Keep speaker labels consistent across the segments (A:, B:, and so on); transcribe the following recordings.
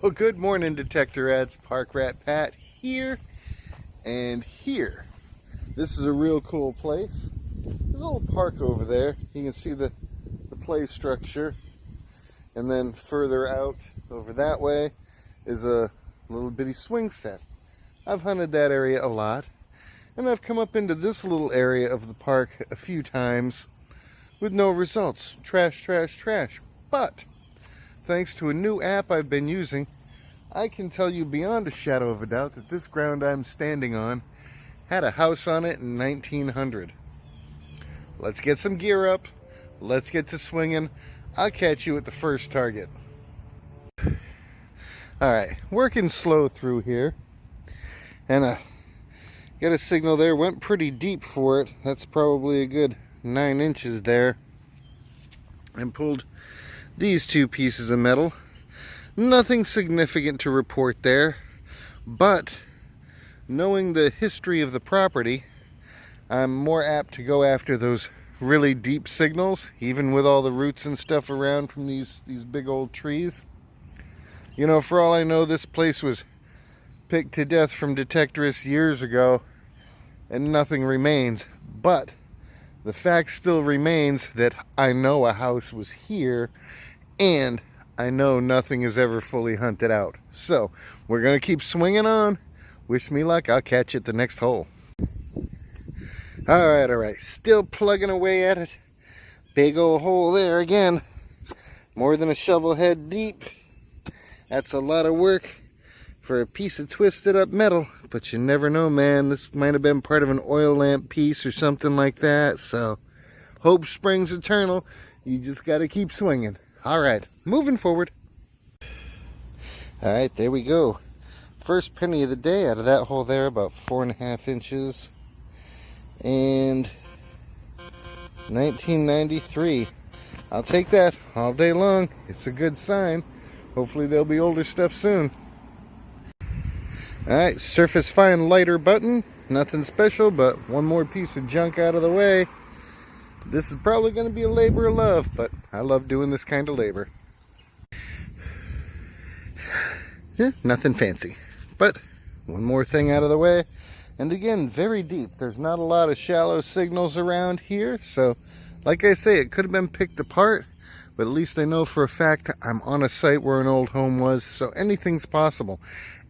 A: Well, good morning, Detector Ads. Parkrat Pat here and here. This is a real cool place. There's a little park over there. You can see the play structure. And then further out over that way is a little bitty swing set. I've hunted that area a lot. And I've come up into this little area of the park a few times with no results. Trash, trash, trash. But thanks to a new app I've been using, I can tell you beyond a shadow of a doubt that this ground I'm standing on had a house on it in 1900. Let's get some gear up. Let's get to swinging. I'll catch you at the first target. Alright, working slow through here. And got a signal there. Went pretty deep for it. That's probably a good 9 inches there. And pulled these two pieces of metal. Nothing significant to report there, but knowing the history of the property, I'm more apt to go after those really deep signals, even with all the roots and stuff around from these big old trees. You know, for all I know, this place was picked to death from detectorists years ago, and nothing remains. But the fact still remains that I know a house was here, and I know nothing is ever fully hunted out. So we're going to keep swinging on. Wish me luck. I'll catch you at the next hole. All right. Still plugging away at it. Big old hole there again. More than a shovel head deep. That's a lot of work for a piece of twisted up metal. But you never know, man. This might have been part of an oil lamp piece or something like that. So hope springs eternal. You just got to keep swinging. All right, moving forward. All right, there we go. First penny of the day out of that hole there, about 4.5 inches. And 1993. I'll take that all day long. It's a good sign. Hopefully there'll be older stuff soon. All right, surface fine lighter button. Nothing special, but one more piece of junk out of the way. This is probably going to be a labor of love, but I love doing this kind of labor. Yeah, nothing fancy. But one more thing out of the way. And again, very deep. There's not a lot of shallow signals around here. So, like I say, it could have been picked apart. But at least I know for a fact I'm on a site where an old home was. So anything's possible.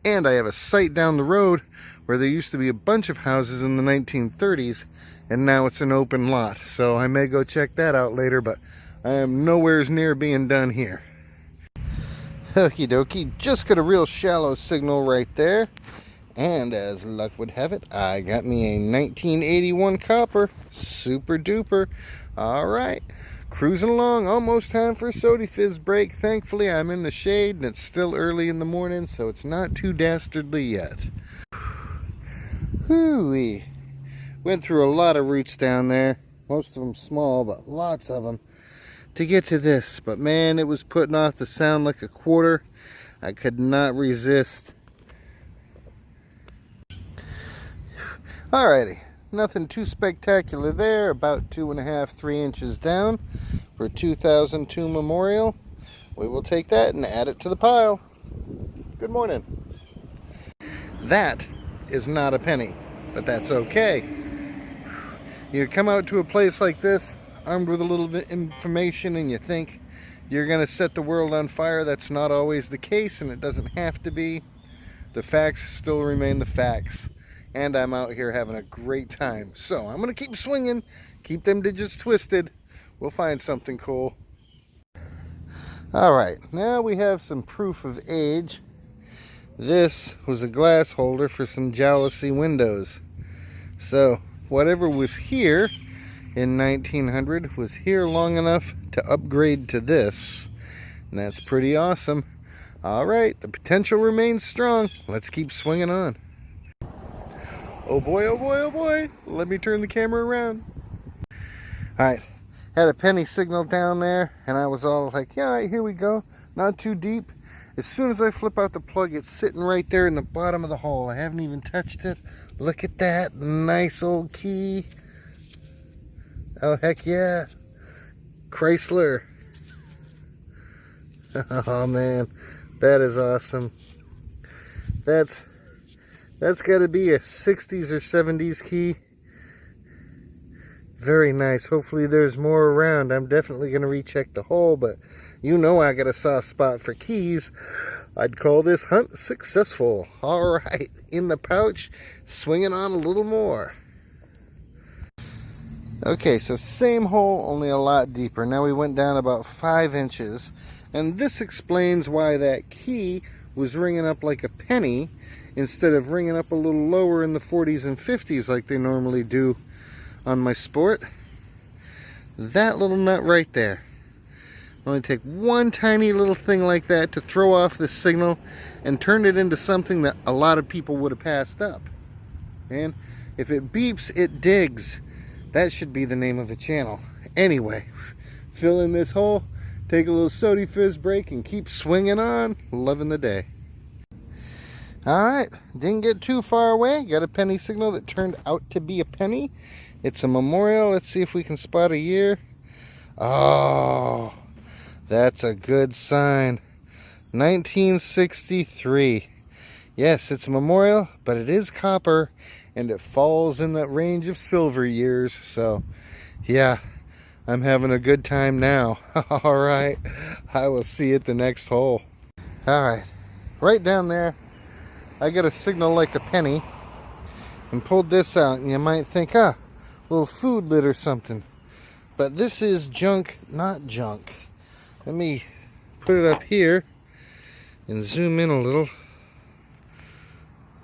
A: And I have a site down the road where there used to be a bunch of houses in the 1930s. And now it's an open lot, so I may go check that out later, but I am nowhere near being done here. Okie dokie, just got a real shallow signal right there. And as luck would have it, I got me a 1981 copper. Super duper. Alright, cruising along, almost time for a sody fizz break. Thankfully, I'm in the shade and it's still early in the morning, so it's not too dastardly yet. Hoo-wee. Went through a lot of roots down there, most of them small, but lots of them, to get to this. But man, it was putting off the sound like a quarter. I could not resist. Alrighty, nothing too spectacular there, about 2.5, 3 inches down for 2002 Memorial. We will take that and add it to the pile. Good morning. That is not a penny, but that's okay. You come out to a place like this, armed with a little bit of information, and you think you're going to set the world on fire. That's not always the case, and it doesn't have to be. The facts still remain the facts. And I'm out here having a great time. So I'm going to keep swinging, keep them digits twisted. We'll find something cool. Alright, now we have some proof of age. This was a glass holder for some jalousie windows. So whatever was here in 1900 was here long enough to upgrade to this. And that's pretty awesome. Alright, the potential remains strong. Let's keep swinging on. Oh boy, oh boy, oh boy. Let me turn the camera around. Alright, had a penny signal down there, and I was all like, yeah, here we go. Not too deep. As soon as I flip out the plug, it's sitting right there in the bottom of the hole. I haven't even touched it. Look at that nice old key. Oh, heck yeah. Chrysler. Oh, man. That is awesome. That's got to be a 60s or 70s key. Very nice. Hopefully there's more around. I'm definitely going to recheck the hole, but you know I got a soft spot for keys. I'd call this hunt successful. All right, in the pouch, swinging on a little more. Okay, so same hole, only a lot deeper. Now we went down about 5 inches, and this explains why that key was ringing up like a penny instead of ringing up a little lower in the 40s and 50s like they normally do on my Sport. That little nut right there. Only take one tiny little thing like that to throw off the signal and turn it into something that a lot of people would have passed up. And if it beeps, it digs. That should be the name of a channel. Anyway, fill in this hole, take a little sody fizz break, and keep swinging on. Loving the day. Alright, didn't get too far away. Got a penny signal that turned out to be a penny. It's a memorial. Let's see if we can spot a year. Oh, that's a good sign. 1963. Yes, it's a memorial, but it is copper, and it falls in that range of silver years. So, yeah, I'm having a good time now. Alright, I will see you at the next hole. Alright, right down there, I got a signal like a penny, and pulled this out, and you might think, a little food lid or something. But this is junk, not junk. Let me put it up here and zoom in a little.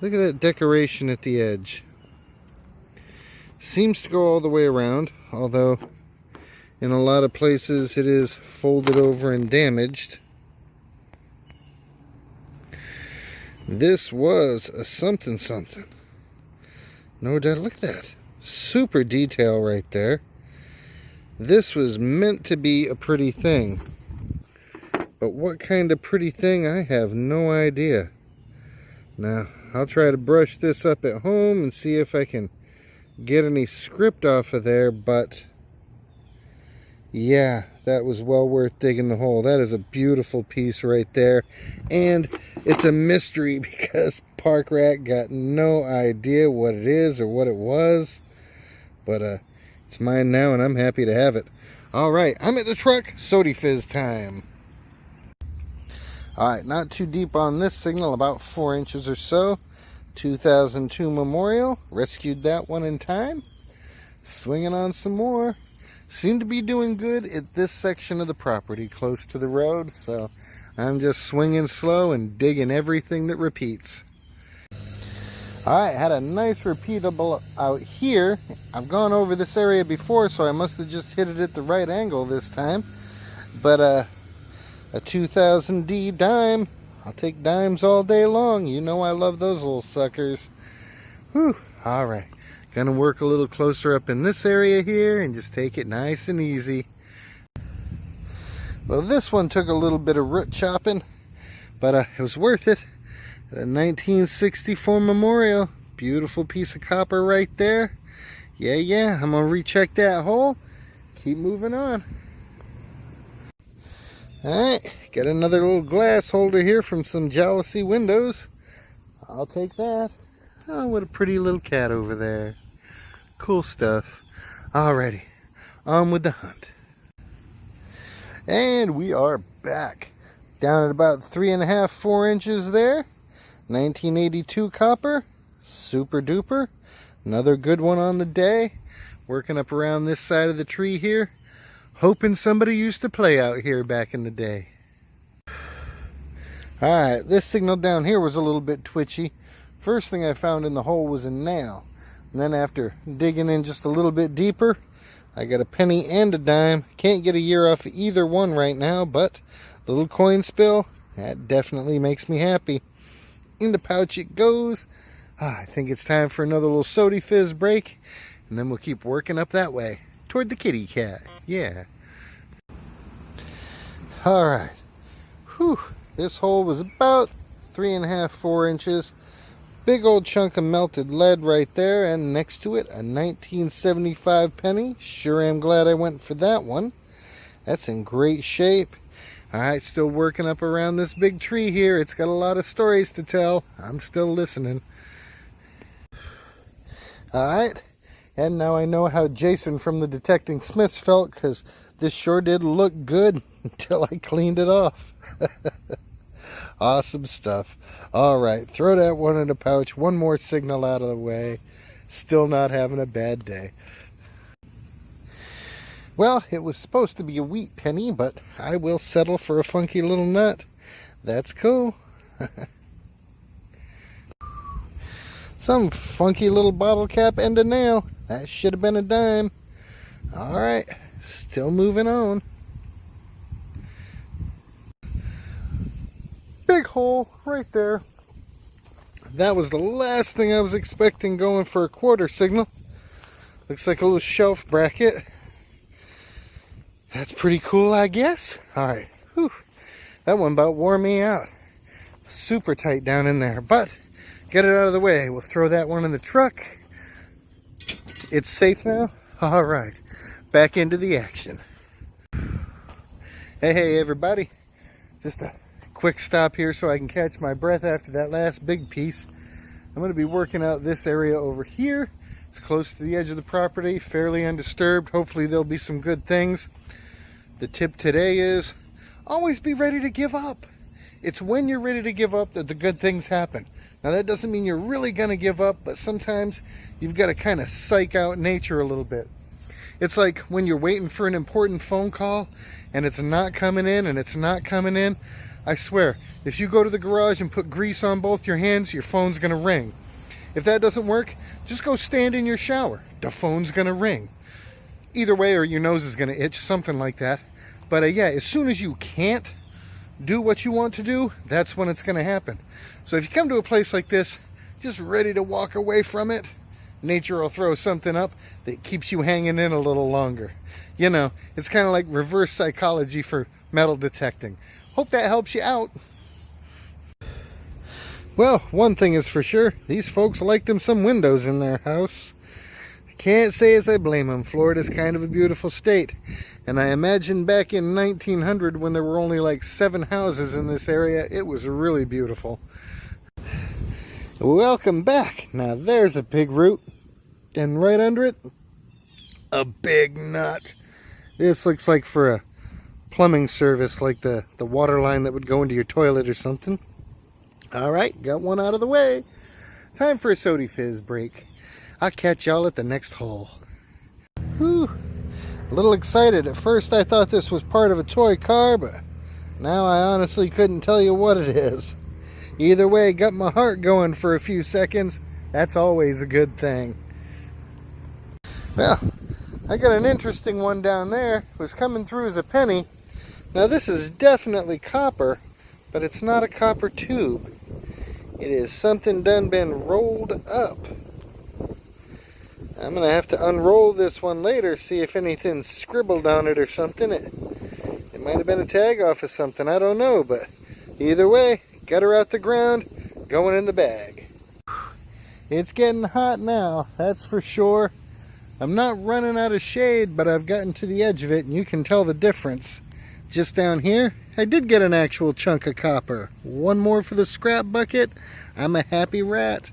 A: Look at that decoration at the edge. Seems to go all the way around, although in a lot of places it is folded over and damaged. This was a something. No doubt. Look at that. Super detail right there. This was meant to be a pretty thing. But what kind of pretty thing, I have no idea. Now, I'll try to brush this up at home and see if I can get any script off of there, but yeah, that was well worth digging the hole. That is a beautiful piece right there. And it's a mystery because Parkrat got no idea what it is or what it was. But it's mine now, and I'm happy to have it. Alright, I'm at the truck. Sody fizz time. Alright, not too deep on this signal, about 4 inches or so. 2002 Memorial. Rescued that one in time. Swinging on some more. Seem to be doing good at this section of the property close to the road, so I'm just swinging slow and digging everything that repeats. Alright, had a nice repeatable out here. I've gone over this area before, so I must have just hit it at the right angle this time. But a 2000D dime. I'll take dimes all day long. You know I love those little suckers. Whew. Alright, gonna work a little closer up in this area here and just take it nice and easy. Well, this one took a little bit of root chopping, but it was worth it. A 1964 Memorial. Beautiful piece of copper right there. Yeah, I'm gonna recheck that hole. Keep moving on. Alright, got another little glass holder here from some Jealousy windows. I'll take that. Oh, what a pretty little cat over there. Cool stuff. Alrighty, on with the hunt. And we are back. Down at about 3.5, 4 inches there. 1982 copper. Super duper. Another good one on the day. Working up around this side of the tree here. Hoping somebody used to play out here back in the day. Alright, this signal down here was a little bit twitchy. First thing I found in the hole was a nail. And then after digging in just a little bit deeper, I got a penny and a dime. Can't get a year off of either one right now, but the little coin spill, that definitely makes me happy. In the pouch it goes. I think it's time for another little sody fizz break, and then we'll keep working up that way toward the kitty cat. Yeah. Alright. Whew. This hole was about 3.5, 4 inches. Big old chunk of melted lead right there, and next to it a 1975 penny. Sure am glad I went for that one. That's in great shape. Alright, still working up around this big tree here. It's got a lot of stories to tell. I'm still listening. Alright, and now I know how Jason from the Detecting Smiths felt, because this sure did look good until I cleaned it off. Awesome stuff. Alright, throw that one in the pouch. One more signal out of the way. Still not having a bad day. Well, it was supposed to be a wheat penny, but I will settle for a funky little nut. That's cool. Some funky little bottle cap and a nail. That should have been a dime. Alright, still moving on. Big hole right there. That was the last thing I was expecting going for a quarter signal. Looks like a little shelf bracket. That's pretty cool, I guess. Alright, that one about wore me out. Super tight down in there, but get it out of the way. We'll throw that one in the truck. It's safe now. Alright, back into the action. Hey everybody. Just a quick stop here so I can catch my breath after that last big piece. I'm going to be working out this area over here. It's close to the edge of the property, fairly undisturbed. Hopefully there'll be some good things. The tip today is always be ready to give up. It's when you're ready to give up that the good things happen. Now that doesn't mean you're really going to give up, but sometimes you've got to kind of psych out nature a little bit. It's like when you're waiting for an important phone call and it's not coming in and it's not coming in. I swear, if you go to the garage and put grease on both your hands, your phone's going to ring. If that doesn't work, just go stand in your shower. The phone's going to ring. Either way, or your nose is going to itch, something like that. But yeah, as soon as you can't do what you want to do, that's when it's going to happen. So if you come to a place like this, just ready to walk away from it, nature will throw something up that keeps you hanging in a little longer. You know, it's kind of like reverse psychology for metal detecting. Hope that helps you out. Well, one thing is for sure, these folks like them some windows in their house. Can't say as I blame them. Florida's kind of a beautiful state. And I imagine back in 1900 when there were only like 7 houses in this area, it was really beautiful. Welcome back. Now there's a big root. And right under it, a big nut. This looks like for a plumbing service, like the water line that would go into your toilet or something. Alright, got one out of the way. Time for a Sody Fizz break. I'll catch y'all at the next hole. Whew. A little excited. At first I thought this was part of a toy car, but now I honestly couldn't tell you what it is. Either way, got my heart going for a few seconds. That's always a good thing. Well, I got an interesting one down there. It was coming through as a penny. Now this is definitely copper, but it's not a copper tube. It is something done been rolled up. I'm going to have to unroll this one later, see if anything's scribbled on it or something. It might have been a tag off of something, I don't know, but either way, got her out the ground, going in the bag. It's getting hot now, that's for sure. I'm not running out of shade, but I've gotten to the edge of it, and you can tell the difference. Just down here, I did get an actual chunk of copper. One more for the scrap bucket. I'm a happy rat.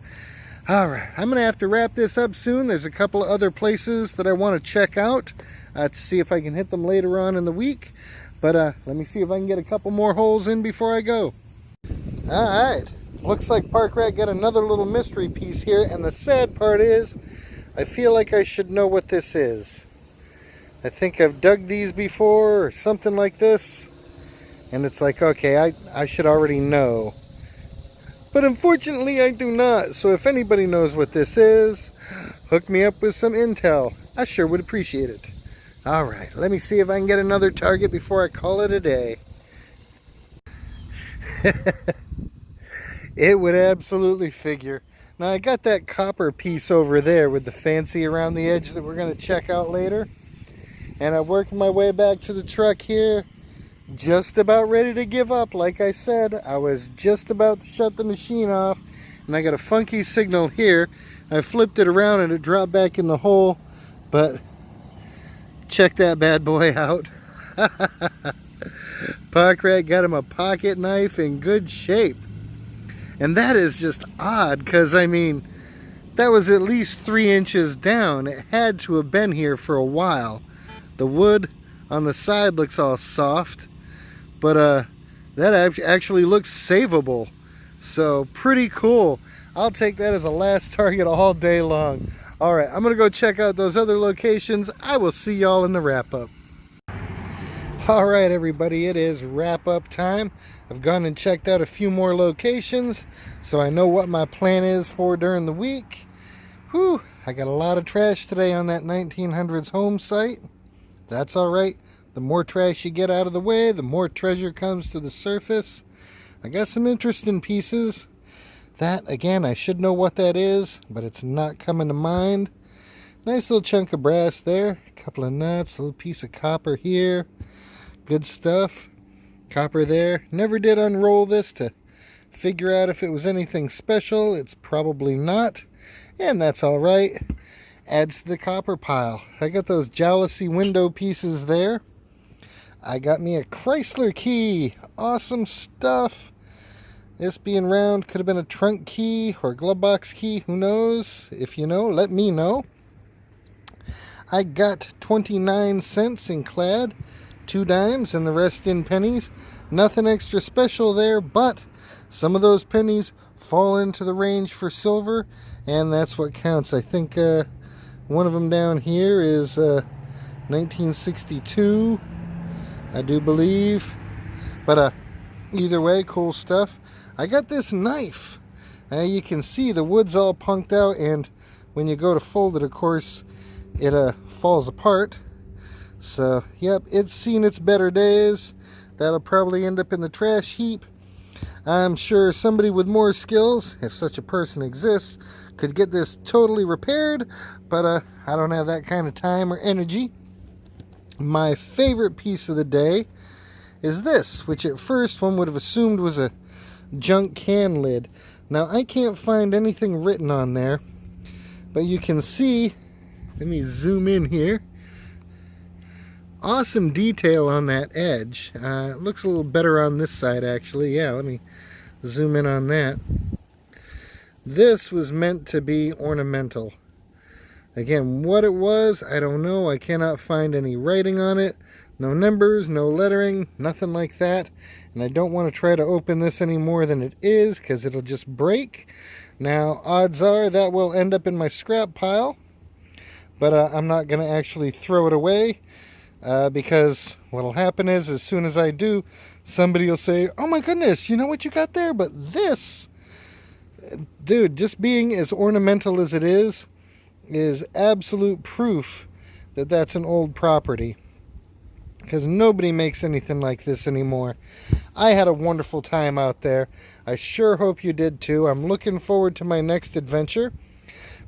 A: Alright, I'm going to have to wrap this up soon. There's a couple of other places that I want to check out to see if I can hit them later on in the week. But let me see if I can get a couple more holes in before I go. Alright, looks like Parkrat got another little mystery piece here. And the sad part is, I feel like I should know what this is. I think I've dug these before or something like this. And it's like, okay, I should already know. But unfortunately I do not. So if anybody knows what this is, hook me up with some intel. I sure would appreciate it. Alright, let me see if I can get another target before I call it a day. It would absolutely figure. Now I got that copper piece over there with the fancy around the edge that we're going to check out later. And I worked my way back to the truck here. Just about ready to give up. Like I said, I was just about to shut the machine off. And I got a funky signal here. I flipped it around and it dropped back in the hole. But check that bad boy out. Parkrat got him a pocket knife in good shape. And that is just odd, because I mean, that was at least 3 inches down. It had to have been here for a while. The wood on the side looks all soft, but that actually looks savable. So pretty cool. I'll take that as a last target all day long. All right, I'm gonna go check out those other locations. I will see y'all in the wrap up. All right, everybody, it is wrap up time. I've gone and checked out a few more locations, so I know what my plan is for during the week. Whew, I got a lot of trash today on that 1900s home site. That's all right. The more trash you get out of the way, the more treasure comes to the surface. I got some interesting pieces. That, again, I should know what that is, but it's not coming to mind. Nice little chunk of brass there. A couple of nuts, a little piece of copper here. Good stuff. Copper there. Never did unroll this to figure out if it was anything special. It's probably not, and that's all right. Adds to the copper pile. I got those jealousy window pieces there. I got me a Chrysler key. Awesome stuff. This being round could have been a trunk key or glove box key. Who knows? If you know, let me know. I got 29 cents in clad, 2 dimes, and the rest in pennies. Nothing extra special there, but some of those pennies fall into the range for silver, and that's what counts. I think one of them down here is 1962, I do believe. But either way, cool stuff. I got this knife. You can see the wood's all punked out, and when you go to fold it, of course, it falls apart. So, yep, it's seen its better days. That'll probably end up in the trash heap. I'm sure somebody with more skills, if such a person exists, could get this totally repaired, but I don't have that kind of time or energy. My favorite piece of the day is this, which at first one would have assumed was a junk can lid. Now, I can't find anything written on there, but you can see, let me zoom in here. Awesome detail on that edge. It looks a little better on this side, actually. Yeah, let me zoom in on that. This was meant to be ornamental. Again, what it was, I don't know. I cannot find any writing on it. No numbers, no lettering, nothing like that. And I don't want to try to open this any more than it is, because it'll just break. Now, odds are that will end up in my scrap pile. But I'm not going to actually throw it away. Because what'll happen is, as soon as I do, somebody will say, "Oh my goodness, you know what you got there? But this," dude, just being as ornamental as it is absolute proof that that's an old property. Because nobody makes anything like this anymore. I had a wonderful time out there. I sure hope you did too. I'm looking forward to my next adventure.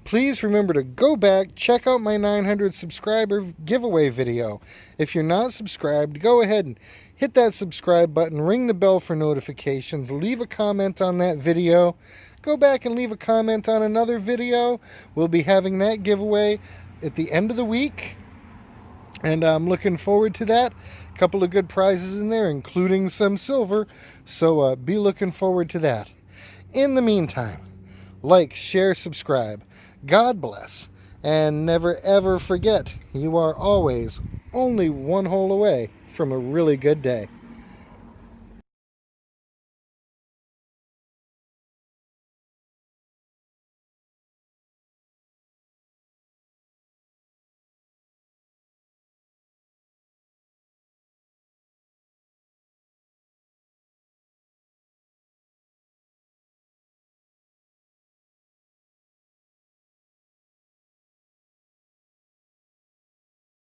A: Please remember to go back, check out my 900 subscriber giveaway video. If you're not subscribed, go ahead and hit that subscribe button, ring the bell for notifications, leave a comment on that video. Go back and leave a comment on another video. We'll be having that giveaway at the end of the week, and I'm looking forward to that. A couple of good prizes in there, including some silver, so be looking forward to that. In the meantime, like, share, subscribe. God bless, and never ever forget, you are always only one hole away from a really good day.